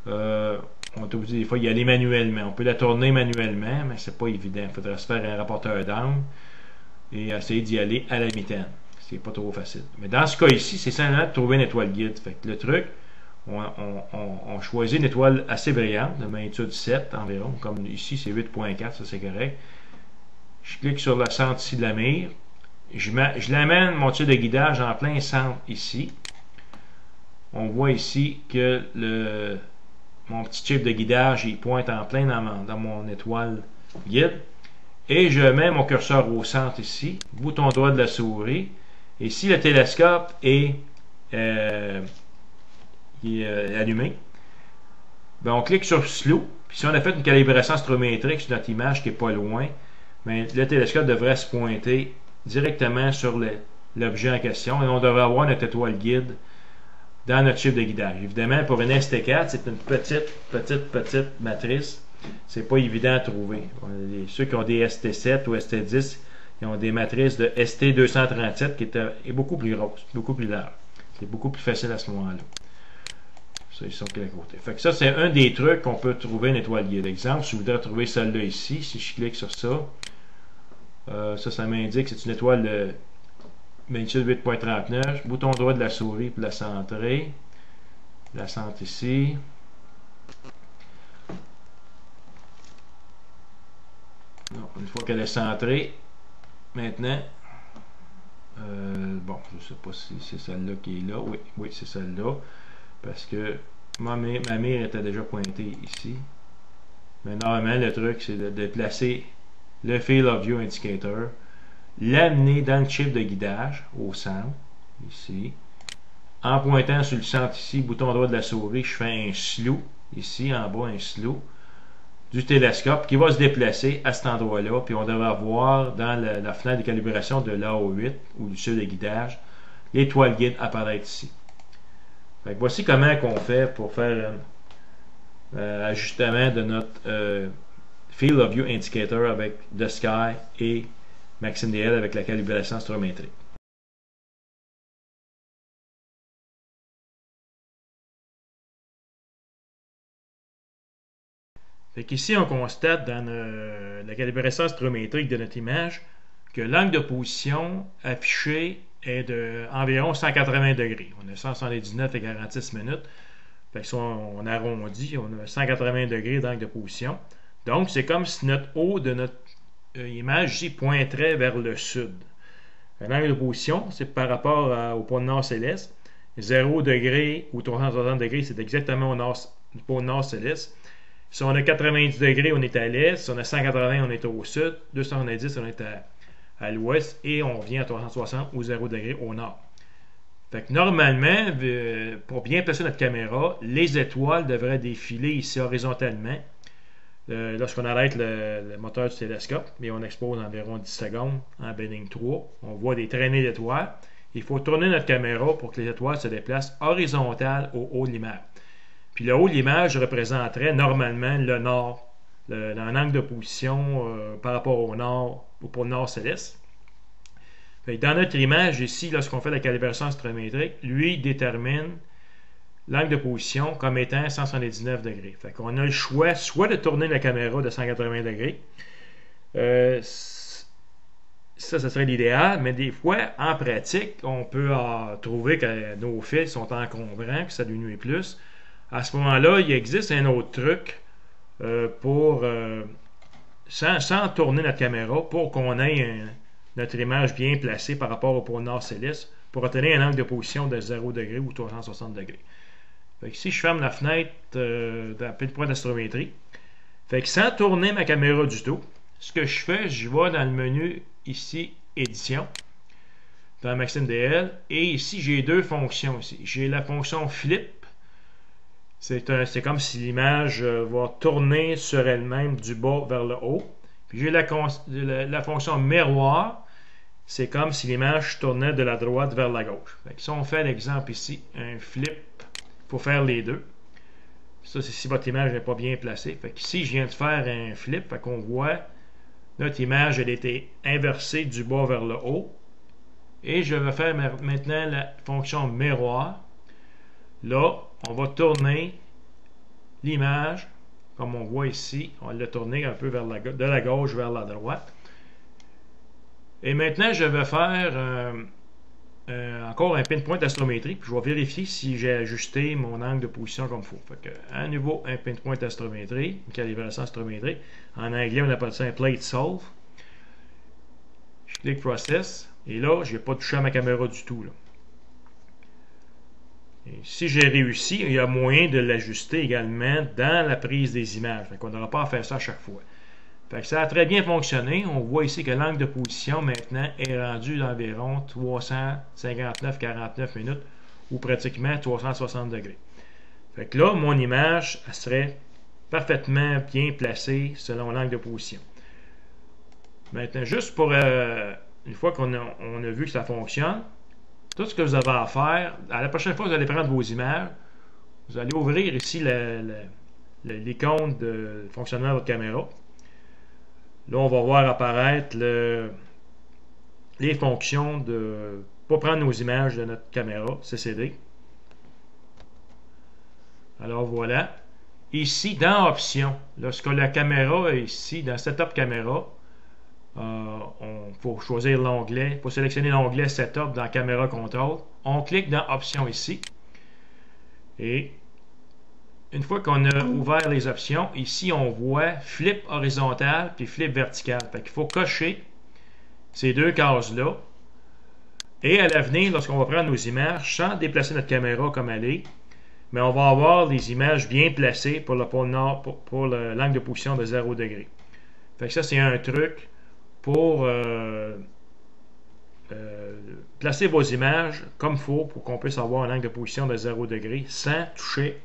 on est obligé des fois d'y aller manuellement. On peut la tourner manuellement, mais c'est pas évident. Il faudrait se faire un rapporteur d'angle et essayer d'y aller à la mitaine. C'est pas trop facile. Mais dans ce cas ici, c'est simplement de trouver une étoile guide. Fait que le truc, on choisit une étoile assez brillante, de magnitude 7 environ, comme ici c'est 8.4, ça c'est correct. Je clique sur le centre ici de la mire. Je l'amène, mon tir de guidage, en plein centre ici. On voit ici que mon petit chip de guidage, il pointe en plein dans mon étoile guide. Et je mets mon curseur au centre ici, bouton droit de la souris. Et si le télescope est allumé, ben on clique sur Slow. Puis si on a fait une calibration astrométrique sur notre image qui n'est pas loin, ben le télescope devrait se pointer directement sur l'objet en question et on devrait avoir notre étoile guide dans notre chip de guidage. Évidemment, pour une ST4, c'est une petite matrice. C'est pas évident à trouver. Ceux qui ont des ST7 ou ST10, ils ont des matrices de ST237 qui est beaucoup plus grosse, beaucoup plus large. C'est beaucoup plus facile à ce moment-là. Ça, ils sont à côté. Fait que ça, c'est un des trucs qu'on peut trouver une étoile guide. Exemple, si je voudrais trouver celle-là ici, si je clique sur ça, ça m'indique que c'est une étoile de magnitude 8.39. Bouton droit de la souris pour la centrer. La centre ici. Non, une fois qu'elle est centrée, maintenant, bon, je ne sais pas si c'est celle-là qui est là. Oui, c'est celle-là. Parce que ma mire était déjà pointée ici. Mais normalement, le truc, c'est de placer le Field of View Indicator, l'amener dans le chip de guidage, au centre, ici. En pointant sur le centre ici, bouton droit de la souris, je fais un slew, ici, en bas, un slew, du télescope qui va se déplacer à cet endroit-là, puis on devrait voir dans la fenêtre de calibration de l'AO8 ou du chip de guidage, l'étoile guide apparaître ici. Fait que voici comment on fait pour faire un ajustement de notre Field of View Indicator avec The Sky et MaximDL avec la calibration astrométrique. Fait qu'ici, on constate dans la calibration astrométrique de notre image que l'angle de position affiché est d'environ 180 degrés. On a 179 et 46 minutes. Fait que si on arrondit, on a 180 degrés d'angle de position. Donc, c'est comme si notre haut de notre image ici pointerait vers le sud. L'angle de position, c'est par rapport au pôle nord céleste. 0 degré ou 360 degrés, c'est exactement au pôle nord céleste. Si on a 90 degrés, on est à l'est. Si on a 180, on est au sud. 270, on est à l'ouest. Et on vient à 360 ou 0 degré au nord. Fait que normalement, pour bien placer notre caméra, les étoiles devraient défiler ici horizontalement. Lorsqu'on arrête le moteur du télescope, mais on expose environ 10 secondes en bending 3. On voit des traînées d'étoiles. Il faut tourner notre caméra pour que les étoiles se déplacent horizontales au haut de l'image. Puis le haut de l'image représenterait normalement le nord, un angle de position par rapport au nord, au pôle nord céleste. Fait que dans notre image ici, lorsqu'on fait la calibration astrométrique, lui détermine l'angle de position comme étant 179 degrés. Fait qu'on a le choix soit de tourner la caméra de 180 degrés. Ça serait l'idéal, mais des fois, en pratique, on peut trouver que nos fils sont encombrants, que ça lui nuit plus. À ce moment-là, il existe un autre truc pour sans tourner notre caméra pour qu'on ait notre image bien placée par rapport au pôle nord céleste pour obtenir un angle de position de 0 degré ou 360 degrés. Fait que si je ferme la fenêtre d'un point d'astrométrie, fait que sans tourner ma caméra du tout, ce que je fais, je vais dans le menu ici, édition, dans Maxime DL, et ici j'ai deux fonctions ici. J'ai la fonction flip, c'est comme si l'image va tourner sur elle-même du bas vers le haut. Puis j'ai la fonction miroir, c'est comme si l'image tournait de la droite vers la gauche. Fait que si on fait l'exemple ici, un flip, pour faire les deux. Ça, c'est si votre image n'est pas bien placée. Fait que ici, je viens de faire un flip, fait qu'on voit notre image, elle était inversée du bas vers le haut. Et je vais faire maintenant la fonction miroir. Là, on va tourner l'image, comme on voit ici. On l'a tourné un peu de la gauche vers la droite. Et maintenant, je vais faire encore un pinpoint astrométrique, puis je vais vérifier si j'ai ajusté mon angle de position comme il faut. Fait que, à nouveau, un pinpoint astrométrie, une calibration astrométrique. En anglais, on appelle ça un plate solve. Je clique Process, et là, je n'ai pas touché à ma caméra du tout. Là. Et si j'ai réussi, il y a moyen de l'ajuster également dans la prise des images. Fait qu'on n'aura pas à faire ça à chaque fois. Fait que ça a très bien fonctionné. On voit ici que l'angle de position maintenant est rendu d'environ 359-49 minutes ou pratiquement 360 degrés. Fait que là, mon image elle serait parfaitement bien placée selon l'angle de position. Maintenant, juste pour une fois qu'on a vu que ça fonctionne, tout ce que vous avez à faire, à la prochaine fois que vous allez prendre vos images, vous allez ouvrir ici l'icône de fonctionnement de votre caméra. Là, on va voir apparaître les fonctions de pas prendre nos images de notre caméra CCD. Alors voilà. Ici, dans Options, lorsque la caméra est ici, dans Setup Caméra, il faut choisir l'onglet, il faut sélectionner l'onglet Setup dans Caméra Control. On clique dans Options ici. Et une fois qu'on a ouvert les options, ici on voit flip horizontal puis flip vertical. Fait qu'il faut cocher ces deux cases-là. Et à l'avenir, lorsqu'on va prendre nos images, sans déplacer notre caméra comme elle est, mais on va avoir des images bien placées pour le pôle nord, pour l'angle de position de 0 degré. Fait que ça, c'est un truc pour placer vos images comme il faut pour qu'on puisse avoir un angle de position de 0 degré sans toucher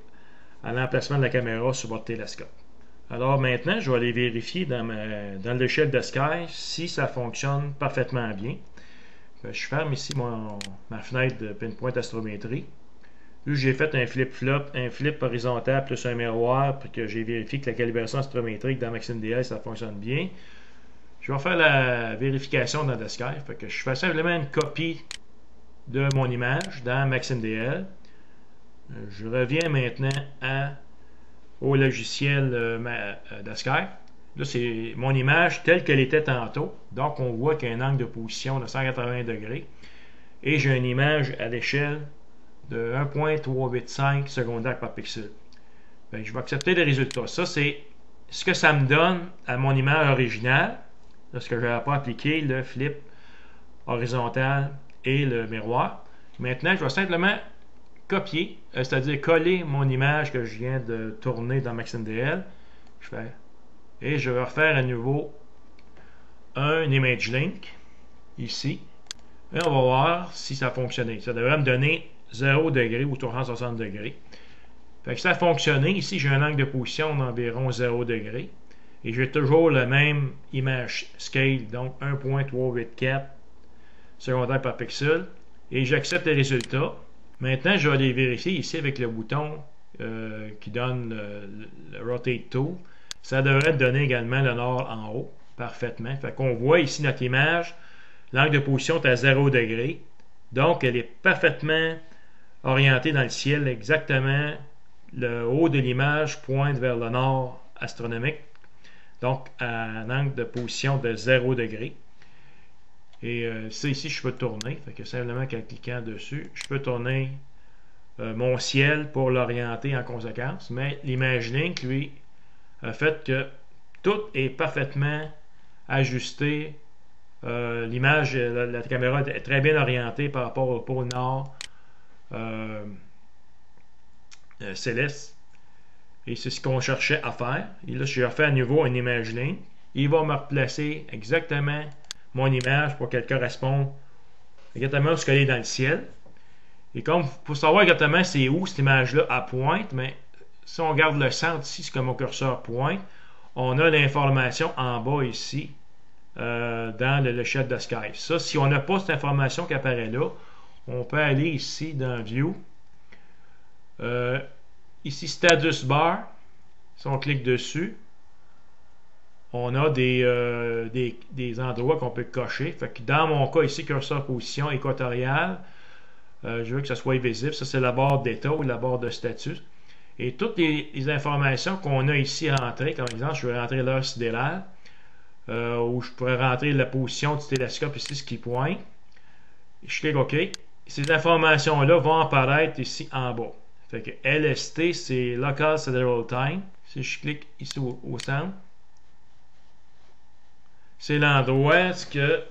à l'emplacement de la caméra sur votre télescope. Alors maintenant, je vais aller vérifier dans le logiciel de Sky si ça fonctionne parfaitement bien. Je ferme ici ma fenêtre de pinpoint astrométrie. Là, j'ai fait un flip-flop, un flip horizontal plus un miroir pour que j'ai vérifié que la calibration astrométrique dans Maxime DL, ça fonctionne bien. Je vais faire la vérification dans The Sky. Fait que je fais simplement une copie de mon image dans Maxime DL. Je reviens maintenant au logiciel The Sky. Là, c'est mon image telle qu'elle était tantôt. Donc, on voit qu'il y a un angle de position de 180 degrés. Et j'ai une image à l'échelle de 1.385 secondaires par pixel. Bien, je vais accepter les résultats. Ça, c'est ce que ça me donne à mon image originale, lorsque je n'avais pas appliqué le flip horizontal et le miroir. Maintenant, je vais simplement copier, c'est-à-dire coller mon image que je viens de tourner dans Maxime DL. Et je vais refaire à nouveau un image link ici. Et on va voir si ça a fonctionné. Ça devrait me donner 0 degré ou 360 degrés. Fait que ça a fonctionné. Ici, j'ai un angle de position d'environ 0 degré. Et j'ai toujours le même image scale, donc 1.384 secondaires par pixel. Et j'accepte les résultats. Maintenant, je vais aller vérifier ici avec le bouton qui donne le Rotate Tool. Ça devrait donner également le nord en haut, parfaitement. Fait qu'on voit ici notre image, l'angle de position est à 0 degré. Donc, elle est parfaitement orientée dans le ciel, exactement. Le haut de l'image pointe vers le nord astronomique. Donc, à un angle de position de 0 degré. Et ça ici, je peux tourner. Fait que simplement qu'en cliquant dessus, je peux tourner mon ciel pour l'orienter en conséquence. Mais l'image link, lui, a fait que tout est parfaitement ajusté. L'image, la caméra est très bien orientée par rapport au pôle nord céleste. Et c'est ce qu'on cherchait à faire. Et là, j'ai refait à nouveau une image ligne. Il va me replacer exactement mon image pour qu'elle corresponde exactement à ce qu'elle est dans le ciel. Et comme pour savoir exactement c'est où cette image-là à pointe, mais si on regarde le centre ici, c'est comme mon curseur pointe, on a l'information en bas ici dans l'échelle de Sky. Ça, si on n'a pas cette information qui apparaît là, on peut aller ici dans View. Ici, Status Bar. Si on clique dessus, on a des endroits qu'on peut cocher. Fait que dans mon cas ici, curseur position équatoriale, je veux que ça soit visible. Ça, c'est la barre d'état ou la barre de status. Et toutes les informations qu'on a ici rentrées, comme exemple, je vais rentrer l'heure sidérale, où je pourrais rentrer la position du télescope ici, ce qui pointe. Je clique OK. Ces informations-là vont apparaître ici en bas. Fait que LST, c'est Local Sidereal Time. Si je clique ici au centre, c'est l'endroit que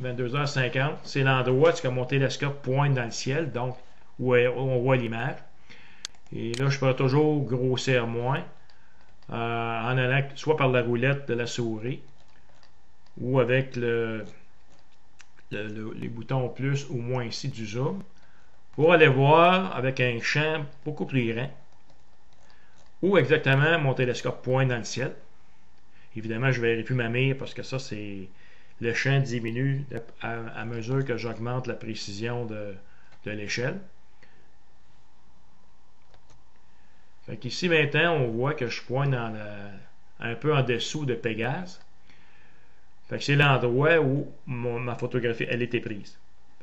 22h50, c'est l'endroit que mon télescope pointe dans le ciel, donc où on voit l'image. Et là, je peux toujours grossir moins en allant soit par la roulette de la souris ou avec les boutons plus ou moins ici du zoom pour aller voir avec un champ beaucoup plus grand où exactement mon télescope pointe dans le ciel. Évidemment, je vérifie ma mire parce que ça, c'est le champ diminue à mesure que j'augmente la précision de l'échelle. Fait qu'ici maintenant, on voit que je pointe un peu en dessous de Pégase. Fait que c'est l'endroit où ma photographie elle était prise.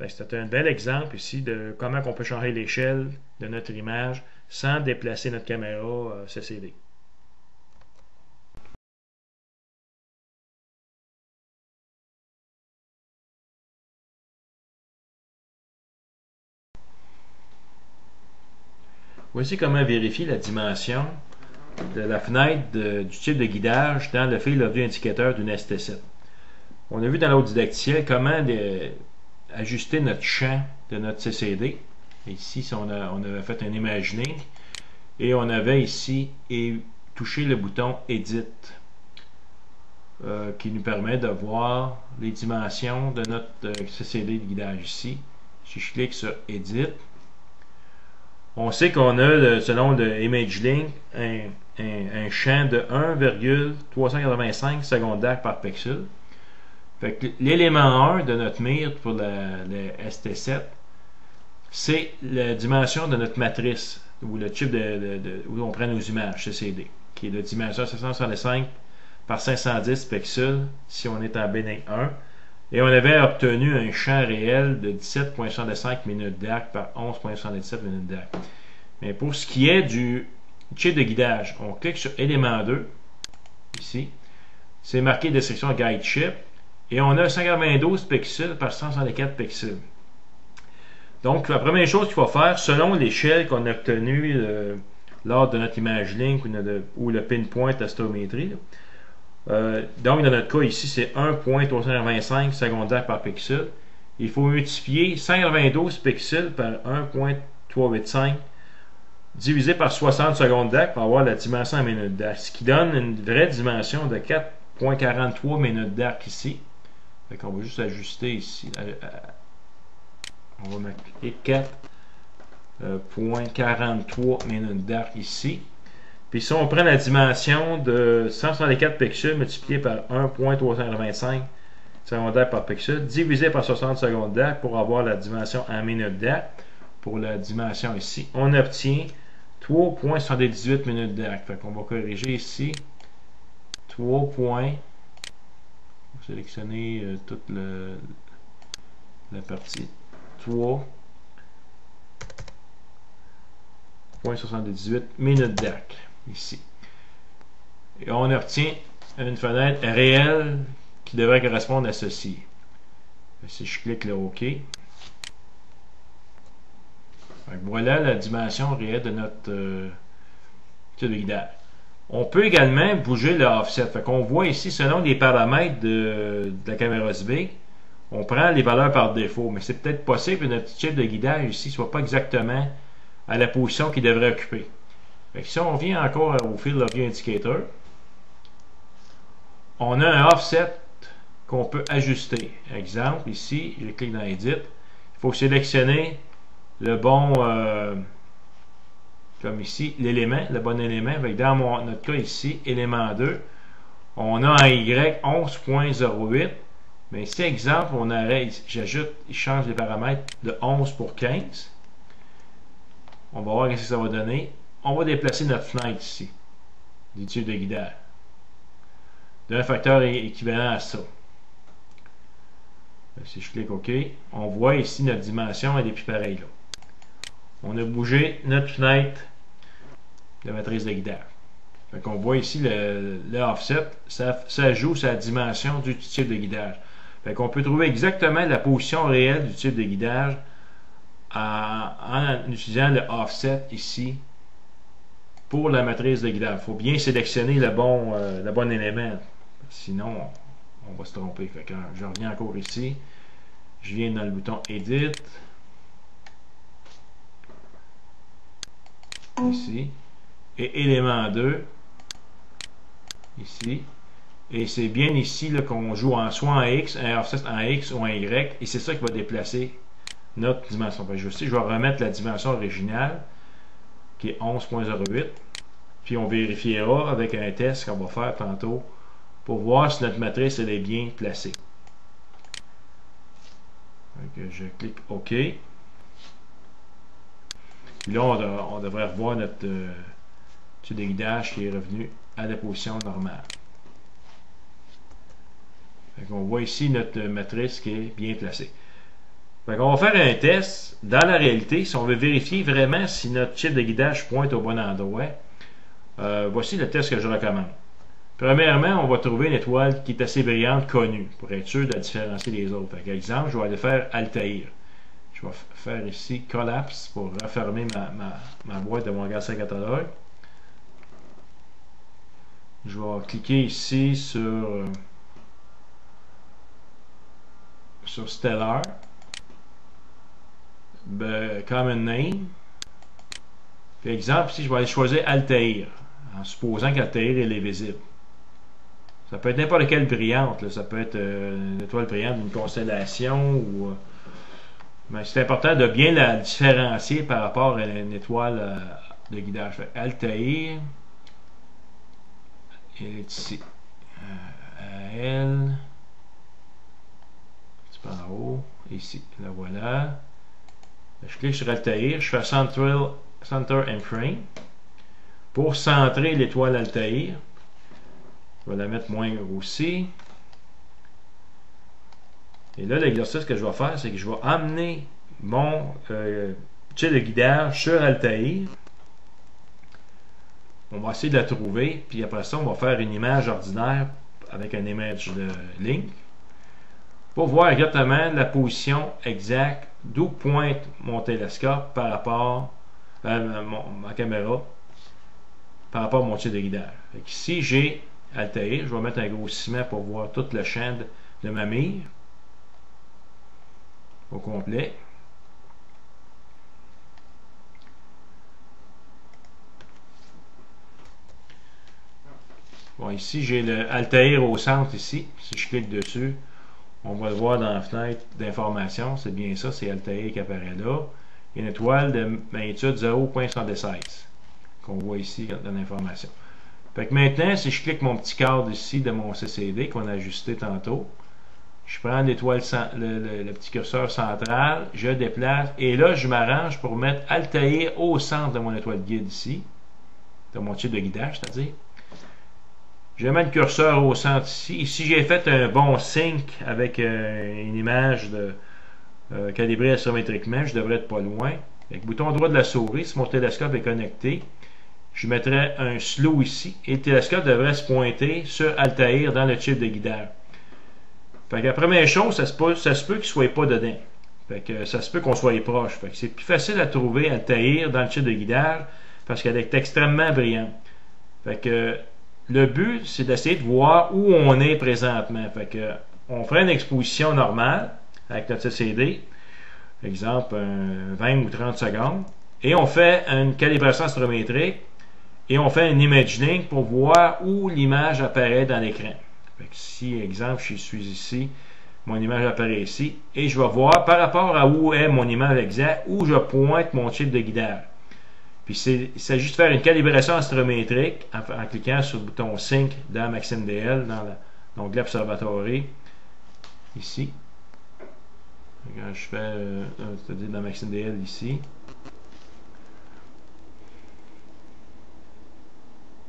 C'est un bel exemple ici de comment on peut changer l'échelle de notre image sans déplacer notre caméra CCD. Voici comment vérifier la dimension de la fenêtre du type de guidage dans le Field of View indicateur d'une ST7. On a vu dans l'autre didacticiel comment ajuster notre champ de notre CCD. Ici, on avait fait un imagining et on avait ici touché le bouton Edit qui nous permet de voir les dimensions de notre CCD de guidage ici. Si je clique sur Edit, on sait qu'on a, selon le ImageLink, un champ de 1,385 secondes d'arc par pixel. Fait que l'élément 1 de notre mire pour le ST7, c'est la dimension de notre matrice, ou le chip où on prend nos images CCD, qui est de dimension 765 par 510 pixels si on est en bénin 1. Et on avait obtenu un champ réel de 17,65 minutes d'arc par 11,77 minutes d'arc. Mais pour ce qui est du chip de guidage, on clique sur élément 2, ici. C'est marqué description guide chip. Et on a 192 pixels par 164 pixels. Donc, la première chose qu'il faut faire, selon l'échelle qu'on a obtenue lors de notre ImageLink ou le pinpoint astrométrie, donc, dans notre cas ici, c'est 1,325 secondes d'arc par pixel. Il faut multiplier 192 pixels par 1,385 divisé par 60 secondes d'arc pour avoir la dimension en minutes d'arc, ce qui donne une vraie dimension de 4,43 minutes d'arc ici. Fait qu'on va juste ajuster ici. On va mettre 4,43 minutes d'arc ici. Puis si on prend la dimension de 164 pixels multiplié par 1,325 secondes d'arc par pixel, divisé par 60 secondes d'arc pour avoir la dimension en minutes d'arc. Pour la dimension ici, on obtient 3,78 minutes d'arc. Fait qu'on va corriger ici 3. On va sélectionner toute la partie 3,78 minutes d'arc ici. Et on obtient une fenêtre réelle qui devrait correspondre à ceci. Si je clique le OK, voilà la dimension réelle de notre tube de guidage. On peut également bouger le offset. Fait qu'on voit ici, selon les paramètres de la caméra SB, on prend les valeurs par défaut. Mais c'est peut-être possible que notre chip de guidage ici ne soit pas exactement à la position qu'il devrait occuper. Fait que si on revient encore au Field of View Indicator, on a un offset qu'on peut ajuster. Exemple, ici, je clique dans Edit. Il faut sélectionner le bon, comme ici, l'élément, le bon élément. Avec dans notre cas ici, élément 2, on a un Y 11.08. Mais si, exemple, on arrête, j'ajoute, il change les paramètres de 11 pour 15. On va voir ce que ça va donner. On va déplacer notre fenêtre ici, du tube de guidage, d'un facteur équivalent à ça. Si je clique OK, on voit ici notre dimension, elle est plus pareille là. On a bougé notre fenêtre de matrice de guidage. Fait qu'on voit ici le offset, ça joue sur la dimension du tube de guidage. Fait qu'on peut trouver exactement la position réelle du tube de guidage en utilisant le offset ici pour la matrice de guidage. Il faut bien sélectionner le bon élément. Sinon, on va se tromper. Fait que je reviens encore ici. Je viens dans le bouton Edit. Ici. Et élément 2. Ici. Et c'est bien ici qu'on joue soit en X, un offset en X ou en Y. Et c'est ça qui va déplacer notre dimension. Fait que je vais remettre la dimension originale qui est 11.08. Puis on vérifiera avec un test qu'on va faire tantôt pour voir si notre matrice elle est bien placée. Donc, je clique OK. Puis là, on devrait revoir notre tube de guidage qui est revenu à la position normale. On voit ici notre matrice qui est bien placée. On va faire un test dans la réalité si on veut vérifier vraiment si notre chip de guidage pointe au bon endroit. Voici le test que je recommande. Premièrement, on va trouver une étoile qui est assez brillante, connue, pour être sûr de la différencier des autres. Par exemple, je vais aller faire Altaïr. Je vais faire ici Collapse pour refermer ma boîte de mon regard catalogue. Je vais cliquer ici sur Stellar. Common Name. Par exemple, ici, je vais aller choisir Altaïr, en supposant qu'Altaïr est visible. Ça peut être n'importe quelle brillante. Là. Ça peut être une étoile brillante d'une constellation. Mais c'est important de bien la différencier par rapport à une étoile de guidage. Altaïr. Elle est ici. Elle. Un petit peu en haut. Ici. La voilà. Je clique sur Altaïr. Je fais Center and Frame. Pour centrer l'étoile Altaïr. Je vais la mettre moins grossie. Et là, l'exercice que je vais faire, c'est que je vais amener mon chip de guidage sur Altaïr. On va essayer de la trouver. Puis après ça, on va faire une image ordinaire avec un image de link pour voir exactement la position exacte d'où pointe mon télescope par rapport à ma caméra par rapport à mon chip de guidage. Ici, j'ai Altaïr. Je vais mettre un grossissement pour voir tout le champ de ma mire au complet. Bon, ici, j'ai le Altaïr au centre ici. Si je clique dessus, on va le voir dans la fenêtre d'information. C'est bien ça, c'est Altaïr qui apparaît là. Il y a une étoile de magnitude 0.76 qu'on voit ici dans l'information. Fait que maintenant, si je clique mon petit cadre ici de mon CCD qu'on a ajusté tantôt, je prends l'étoile, le petit curseur central, je déplace et là, je m'arrange pour mettre Altaïr au centre de mon étoile guide ici, de mon chip de guidage, c'est-à-dire. Je mets le curseur au centre ici. Ici, j'ai fait un bon sync avec une image calibrée astrométriquement. Je devrais être pas loin. Avec le bouton droit de la souris, si mon télescope est connecté, je mettrai un slow ici et le télescope devrait se pointer sur Altaïr dans le chip de guidage. Fait que la première chose, ça se peut qu'il ne soit pas dedans. Fait que ça se peut qu'on soit proche. Fait que c'est plus facile à trouver Altaïr dans le chip de guidage parce qu'elle est extrêmement brillante. Fait que le but, c'est d'essayer de voir où on est présentement. Fait que on ferait une exposition normale avec notre CCD, exemple 20 ou 30 secondes, et on fait une calibration astrométrique et on fait un imagining pour voir où l'image apparaît dans l'écran. Fait que si, exemple, je suis ici, mon image apparaît ici, et je vais voir par rapport à où est mon image exacte, où je pointe mon chip de guidage. Puis il s'agit de faire une calibration astrométrique en cliquant sur le bouton Sync dans MaximDL, dans l'onglet Observatory, ici. Quand je fais, c'est-à-dire dans MaximDL ici.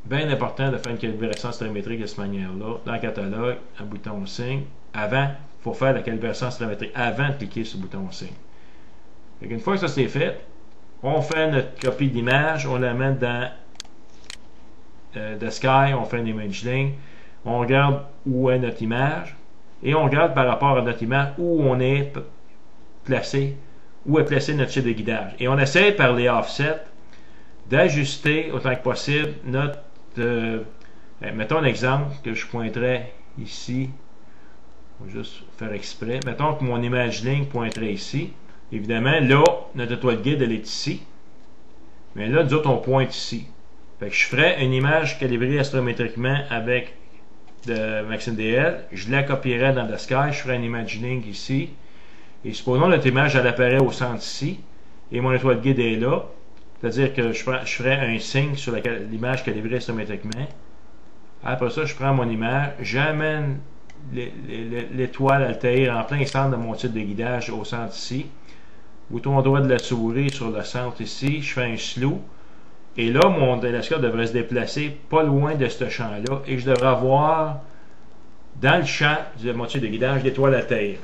Bien important de faire une calibration astrométrique de cette manière-là. Dans le catalogue, un bouton Sync. Avant, il faut faire la calibration astrométrique avant de cliquer sur le bouton Sync. Une fois que ça c'est fait, on fait notre copie d'image, on la met dans The Sky, on fait un imagining, on regarde où est notre image, et on regarde par rapport à notre image où on est placé, où est placé notre chip de guidage. Et on essaie par les offsets d'ajuster autant que possible notre... mettons un exemple que je pointerais ici. Je vais juste faire exprès. Mettons que mon imagining pointerait ici. Évidemment, là, notre étoile guide, elle est ici. Mais là, nous autres, on pointe ici. Fait que je ferais une image calibrée astrométriquement avec de MaximDL. Je la copierais dans The Sky. Je ferais un imagining ici. Et supposons que notre image, elle apparaît au centre ici. Et mon étoile guide est là. C'est-à-dire que je ferais un signe sur l'image calibrée astrométriquement. Après ça, je prends mon image. J'amène l'étoile Altair en plein centre de mon type de guidage au centre ici. Bouton droit de la souris sur le centre ici, je fais un slow et là mon télescope devrait se déplacer pas loin de ce champ-là et je devrais avoir dans le champ de mon type de guidage l'étoile Altair.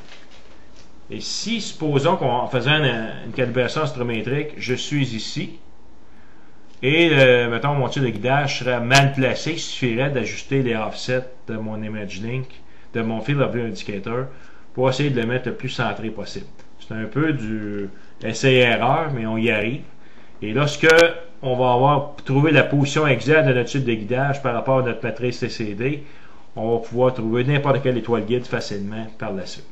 Et si, supposons qu'en faisant une calibration astrométrique, je suis ici et mettons mon type de guidage serait mal placé, il suffirait d'ajuster les offsets de mon imagining, de mon field of view indicator pour essayer de le mettre le plus centré possible. C'est un peu du essai-erreur, mais on y arrive. Et lorsque on va avoir trouvé la position exacte de notre type de guidage par rapport à notre matrice CCD, on va pouvoir trouver n'importe quelle étoile guide facilement par la suite.